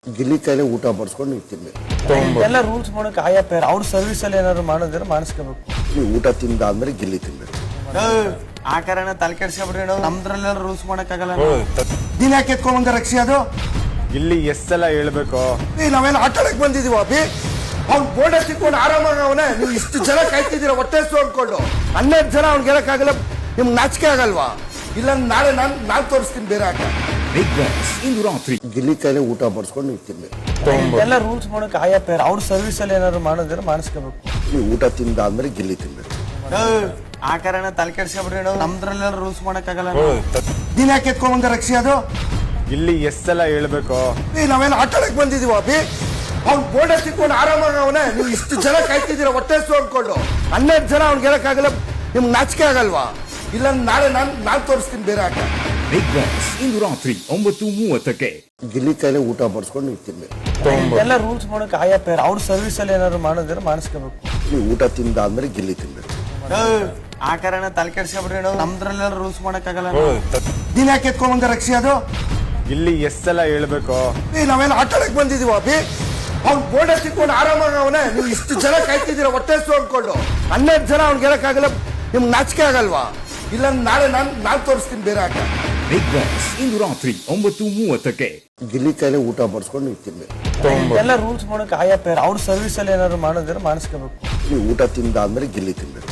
ಗಿಲ್ಲಿ ಕೈಲೇ ಊಟ ಬಡಿಸ್ಕೊಂಡು ನೀವು ತಿನ್ಬೇಕು. ಎಲ್ಲ ರೂಲ್ಸ್ ಮಾಡೋಕೆ ಆಯಾ ಪೇರ್ ಅವ್ರ ಸರ್ವಿಸ್ ಅಲ್ಲಿ ಏನಾದ್ರು ಮಾಡಿದ್ರೆ ಮಾಡಿಸ್ಕೋಬೇಕು. ನೀವು ಊಟ ತಿಂದಾದ್ಮೇಲೆ ಗಿಲ್ಲಿ ತಿನ್ಬೇಕು. ಆ ಕಾರಣ ತಲೆ ಕೆಡ್ಸ್ಕೊಬಿಡ್ರಿ ನಾವು ನಮ್ದ್ರಲ್ಲೆಲ್ಲ ರೂಲ್ಸ್ ಮಾಡಕ್ಕಾಗಲ್ಲ. ನೀನ್ ಯಾಕೆ ಎತ್ಕೊಂಡ್ ಬಂದ ರಕ್ಷಿ ಅದು ಇಲ್ಲಿ ಎಷ್ಟೆಲ್ಲ ಹೇಳ್ಬೇಕು. ನಾವೇನು ಆಟಾಡಕ್ ಬಂದಿದೀವ ಅಭಿ ಅವ್ನ್ ಬೋರ್ಡ್ ಸಿಕ್ಕೊಂಡು ಆರಾಮಾಗ ಅವನೇ. ನೀವು ಇಷ್ಟು ಜನ ಕಾಯ್ತಿದ್ದೀರ ಹೊಟ್ಟೆ ಅನ್ಕೊಂಡು 12 ಜನ ಅವ್ನ್ ಗೆಲ್ಲಕ್ಕಾಗಲ್ಲ. ನಿಮ್ಗೆ ನಾಚಿಕೆ ಆಗಲ್ವಾ? ಇಲ್ಲ ನಾಳೆ ನಾನ್ ತೋರಿಸ್ತೀನಿ ಬೇರೆ ಆಟ. ಬಿಗ್ ಬಾಸ್ ಇಂದು ರಾತ್ರಿ ಗಿಲ್ಲಿ ಕೈಲೇ ಊಟ ಬಡಿಸ್ಕೊಂಡು ನೀವು ತಿನ್ಬೇಕು. ಎಲ್ಲ ರೂಲ್ಸ್ ಮಾಡೋಕೆ ಆಯಾ ಪೇರ್ ಅವ್ರ ಸರ್ವಿಸ್ ಅಲ್ಲಿ ಏನಾದ್ರು ಮಾಡಿದ್ರೆ ಮಾಡಿಸ್ಕೋಬೇಕು. ನೀವು ಊಟ ತಿಂದಾದ್ಮೇಲೆ ಗಿಲ್ಲಿ ತಿನ್ಬೇಕು. ಆ ಕಾರಣ ತಲೆ ಕೆಡ್ಸ್ಕೊಬಿಡ್ರಿ ನಾವು ನಮ್ದ್ರಲ್ಲೆಲ್ಲ ರೂಲ್ಸ್ ಮಾಡಕ್ಕಾಗಲ್ಲ. ನೀನ್ ಯಾಕೆ ಎತ್ಕೊಂಡ್ ಬಂದ ರಕ್ಷಿ ಅದು ಇಲ್ಲಿ ಎಷ್ಟೆಲ್ಲ ಹೇಳ್ಬೇಕು. ನಾವೇನು ಆಟಾಡಕ್ ಬಂದಿದೀವ ಅಭಿ ಅವ್ನ್ ಬೋರ್ಡ್ ಸಿಕ್ಕೊಂಡು ಆರಾಮಾಗ ಅವನೇ. ನೀವು ಇಷ್ಟು ಜನ ಕಾಯ್ತಿದ್ದೀರ ಹೊಟ್ಟೆ ಅನ್ಕೊಂಡು 12 ಜನ ಅವ್ನ್ ಗೆಲ್ಲಕ್ಕಾಗಲ್ಲ. ನಿಮ್ಗೆ ನಾಚಿಕೆ ಆಗಲ್ವಾ? ಇಲ್ಲ ನಾಳೆ ನಾನ್ ತೋರಿಸ್ತೀನಿ ಬೇರೆ ಆಟ. ಬಿಗ್ ಬಾಸ್ ಇಂದು ರಾತ್ರಿ 9:30ಕ್ಕೆ ಗಿಲ್ಲಿ ಕೈಲೇ ಊಟ ಬಡಿಸ್ಕೊಂಡು ನೀವು ತಿನ್ಬೇಕು. ಎಲ್ಲ ರೂಲ್ಸ್ ಮಾಡೋಕೆ ಆಯಾ ಪೇರ್ ಅವ್ರ ಸರ್ವಿಸ್ ಅಲ್ಲಿ ಏನಾದ್ರು ಮಾಡಿದ್ರೆ ಮಾಡಿಸ್ಕೋಬೇಕು. ನೀವು ಊಟ ತಿಂದಾದ್ಮೇಲೆ ಗಿಲ್ಲಿ ತಿನ್ಬೇಕು. ಆ ಕಾರಣ ತಲೆ ಕೆಡ್ಸ್ಕೊಬಿಡ್ರಿ ನಾವು ನಮ್ದ್ರಲ್ಲೆಲ್ಲ ರೂಲ್ಸ್ ಮಾಡಕ್ಕಾಗಲ್ಲ. ನೀನ್ ಯಾಕೆ ಎತ್ಕೊಂಡ್ ಬಂದ ರಕ್ಷಿ ಅದು ಇಲ್ಲಿ ಎಷ್ಟೆಲ್ಲ ಹೇಳ್ಬೇಕು. ನಾವೇನು ಆಟಾಡಕ್ ಬಂದಿದೀವ ಅಭಿ ಅವ್ನ್ ಬೋರ್ಡ್ ಸಿಕ್ಕೊಂಡು ಆರಾಮಾಗ ಅವನೇ. ನೀವು ಇಷ್ಟು ಜನ ಕಾಯ್ತಿದ್ದೀರ ಹೊಟ್ಟೆ ಅನ್ಕೊಂಡು 12 ಜನ ಅವ್ನ್ ಗೆಲ್ಲಕ್ಕಾಗಲ್ಲ. ನಿಮ್ಗೆ ನಾಚಿಕೆ ಆಗಲ್ವಾ? ಇಲ್ಲ ನಾಳೆ ನಾನ್ ತೋರಿಸ್ತೀನಿ ಬೇರೆ ಆಟ. ಬಿಗ್ ಬಾಸ್ ಇಂದು ರಾತ್ರಿ 9:30ಕ್ಕೆ ಗಿಲ್ಲಿ ಕೈಲೇ ಊಟ ಬಡಿಸ್ಕೊಂಡು ನೀವು ತಿನ್ಬೇಕು. ಎಲ್ಲ ರೂಲ್ಸ್ ಮಾಡೋಕೆ ಆಯಾ ಪೇರ್ ಅವ್ರ ಸರ್ವಿಸ್ ಅಲ್ಲಿ ಏನಾದ್ರು ಮಾಡಿದ್ರೆ ಮಾಡಿಸ್ಕೋಬೇಕು. ನೀವು ಊಟ ತಿಂದಾದ್ಮೇಲೆ ಗಿಲ್ಲಿ ತಿನ್ಬೇಕು.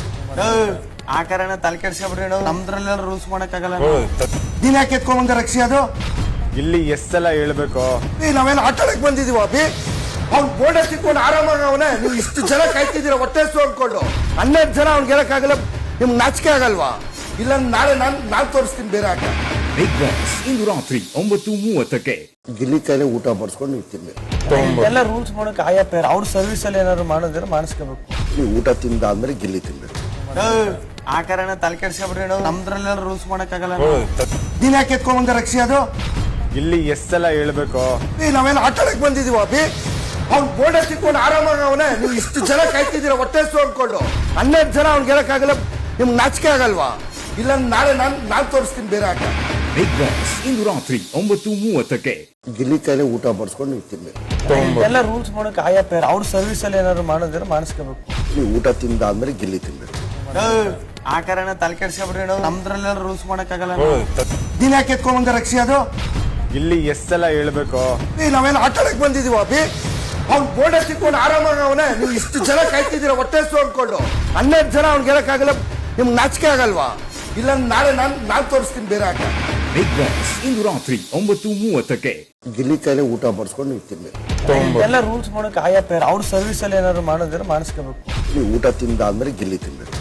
ಆ ಕಾರಣ ತಲೆ ಕೆಡ್ಸ್ಕೊಬಿಡ್ರಿ ನಾವು ನಮ್ದ್ರಲ್ಲೆಲ್ಲ ರೂಲ್ಸ್ ಮಾಡಕ್ಕಾಗಲ್ಲ. ನೀನ್ ಯಾಕೆ ಎತ್ಕೊಂಡ್ ಬಂದ ರಕ್ಷಿ ಅದು ಇಲ್ಲಿ ಎಷ್ಟೆಲ್ಲ ಹೇಳ್ಬೇಕು. ನಾವೇನು ಆಟಾಡಕ್ ಬಂದಿದೀವ ಅಭಿ ಅವ್ನ್ ಬೋರ್ಡ್ ಸಿಕ್ಕೊಂಡು ಆರಾಮಾಗ ಅವನೇ. ನೀವು ಇಷ್ಟು ಜನ ಕಾಯ್ತಿದ್ದೀರ ಹೊಟ್ಟೆ ಅನ್ಕೊಂಡು 12 ಜನ ಅವ್ನ್ ಗೆಲ್ಲಕ್ಕಾಗಲ್ಲ. ನಿಮ್ಗೆ ನಾಚಿಕೆ ಆಗಲ್ವಾ? ಇಲ್ಲ ನಾಳೆ ನಾನ್ ತೋರಿಸ್ತೀನಿ ಬೇರೆ ಆಟ. ಬಿಗ್ ಬಾಸ್ ಇಂದು ರಾತ್ರಿ 9:30ಕ್ಕೆ ಗಿಲ್ಲಿ ಕೈಲೇ ಊಟ ಬಡಿಸ್ಕೊಂಡು ನೀವು ತಿನ್ಬೇಕು. ಎಲ್ಲ ರೂಲ್ಸ್ ಮಾಡೋಕೆ ಆಯಾ ಪೇರ್ ಅವ್ರ ಸರ್ವಿಸ್ ಅಲ್ಲಿ ಏನಾದ್ರು ಮಾಡಿದ್ರೆ ಮಾಡಿಸ್ಕೋಬೇಕು. ನೀವು ಊಟ ತಿಂದಾದ್ಮೇಲೆ ಗಿಲ್ಲಿ ತಿನ್ಬೇಕು. ಆ ಕಾರಣ ತಲೆ ಕೆಡ್ಸ್ಕೊಬಿಡ್ರಿ ನಾವು ನಮ್ದ್ರಲ್ಲೆಲ್ಲ ರೂಲ್ಸ್ ಮಾಡಕ್ಕಾಗಲ್ಲ. ನೀನ್ ಯಾಕೆ ಎತ್ಕೊಂಡ್ ಬಂದ ರಕ್ಷಿ ಅದು ಇಲ್ಲಿ ಎಷ್ಟೆಲ್ಲ ಹೇಳ್ಬೇಕು. ನಾವೇನು ಆಟಾಡಕ್ ಬಂದಿದೀವ ಅಭಿ ಅವ್ನ್ ಬೋರ್ಡ್ ಸಿಕ್ಕೊಂಡು ಆರಾಮಾಗ ಅವನೇ. ನೀವು ಇಷ್ಟು ಜನ ಕಾಯ್ತಿದ್ದೀರ ಹೊಟ್ಟೆ ಅನ್ಕೊಂಡು 12 ಜನ ಅವ್ನ್ ಗೆಲ್ಲಕ್ಕಾಗಲ್ಲ. ನಿಮ್ಗೆ ನಾಚಿಕೆ ಆಗಲ್ವಾ? ಇಲ್ಲ ನಾಳೆ ನಾನ್ ತೋರಿಸ್ತೀನಿ ಬೇರೆ ಆಟ. ಬಿಗ್ ಬಾಸ್ ಇಂದು ರಾತ್ರಿ 9:30ಕ್ಕೆ ಗಿಲ್ಲಿ ಕೈಲೇ ಊಟ ಬಡಿಸ್ಕೊಂಡು ನೀವು ತಿನ್ಬೇಕು. ಎಲ್ಲ ರೂಲ್ಸ್ ಮಾಡೋಕೆ ಆಯಾ ಪೇರ್ ಅವ್ರ ಸರ್ವಿಸ್ ಅಲ್ಲಿ ಏನಾದ್ರು ಮಾಡಿದ್ರೆ ಮಾಡಿಸ್ಕೋಬೇಕು. ನೀವು ಊಟ ತಿಂದಾದ್ಮೇಲೆ ಗಿಲ್ಲಿ ತಿನ್ಬೇಕು. ಆ ಕಾರಣ ತಲೆ ಕೆಡ್ಸ್ಕೊಬಿಡ್ರಿ ನಾವು ನಮ್ದ್ರಲ್ಲೆಲ್ಲ ರೂಲ್ಸ್ ಮಾಡಕ್ಕಾಗಲ್ಲ. ನೀನ್ ಯಾಕೆ ಎತ್ಕೊಂಡ್ ಬಂದ ರಕ್ಷಿ ಅದು ಇಲ್ಲಿ ಎಷ್ಟೆಲ್ಲ ಹೇಳ್ಬೇಕು. ನಾವೇನು ಆಟಾಡಕ್ ಬಂದಿದೀವ ಅಭಿ ಅವ್ನ್ ಬೋರ್ಡ್ ಸಿಕ್ಕೊಂಡು ಆರಾಮಾಗ ಅವನೇ. ನೀವು ಇಷ್ಟು ಜನ ಕಾಯ್ತಿದ್ದೀರ ಹೊಟ್ಟೆ ಅನ್ಕೊಂಡು 12 ಜನ ಅವ್ನ್ ಗೆಲ್ಲಕ್ಕಾಗಲ್ಲ. ನಿಮ್ಗೆ ನಾಚಿಕೆ ಆಗಲ್ವಾ? ಇಲ್ಲ ನಾಳೆ ನಾನ್ ತೋರಿಸ್ತೀನಿ ಬೇರೆ ಆಟ. ಬಿಗ್ ಬಾಸ್ ಇಂದು ರಾತ್ರಿ 9:30ಕ್ಕೆ ಗಿಲ್ಲಿ ಕೈಲೇ ಊಟ ಬಡಿಸ್ಕೊಂಡು ನೀವು ತಿನ್ಬೇಕು. ಎಲ್ಲ ರೂಲ್ಸ್ ಮಾಡೋಕೆ ಆಯಾ ಪೇರ್ ಅವ್ರ ಸರ್ವಿಸ್ ಅಲ್ಲಿ ಏನಾದ್ರು ಮಾಡಿದ್ರೆ ಮಾಡಿಸ್ಕೋಬೇಕು. ನೀವು ಊಟ ತಿಂದಾದ್ಮೇಲೆ ಗಿಲ್ಲಿ ತಿನ್ಬೇಕು.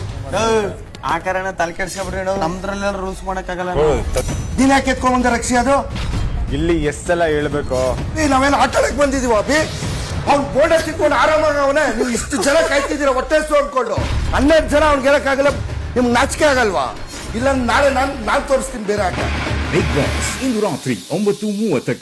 ಆ ಕಾರಣ ತಲೆ ಕೆಡ್ಸ್ಕೊಬಿಡ್ರಿ ನಾವು ನಮ್ದ್ರಲ್ಲೆಲ್ಲ ರೂಲ್ಸ್ ಮಾಡಕ್ಕಾಗಲ್ಲ. ನೀನ್ ಯಾಕೆ ಎತ್ಕೊಂಡ್ ಬಂದ ರಕ್ಷಿ ಅದು ಇಲ್ಲಿ ಎಷ್ಟೆಲ್ಲ ಹೇಳ್ಬೇಕು. ನಾವೇನು ಆಟಾಡಕ್ ಬಂದಿದೀವ ಅಭಿ ಅವ್ನ್ ಬೋರ್ಡ್ ಸಿಕ್ಕೊಂಡು ಆರಾಮಾಗ ಅವನೇ. ನೀವು ಇಷ್ಟು ಜನ ಕಾಯ್ತಿದ್ದೀರ ಹೊಟ್ಟೆ ಅನ್ಕೊಂಡು 12 ಜನ ಅವ್ನ್ ಗೆಲ್ಲಕ್ಕಾಗಲ್ಲ. ನಿಮ್ಗೆ ನಾಚಿಕೆ ಆಗಲ್ವಾ? ಇಲ್ಲ ನಾಳೆ ನಾನ್ ತೋರಿಸ್ತೀನಿ ಬೇರೆ ಆಟ. ಬಿಗ್ ಬಾಸ್ ಇಂದು ರಾತ್ರಿ 9:30ಕ್ಕೆ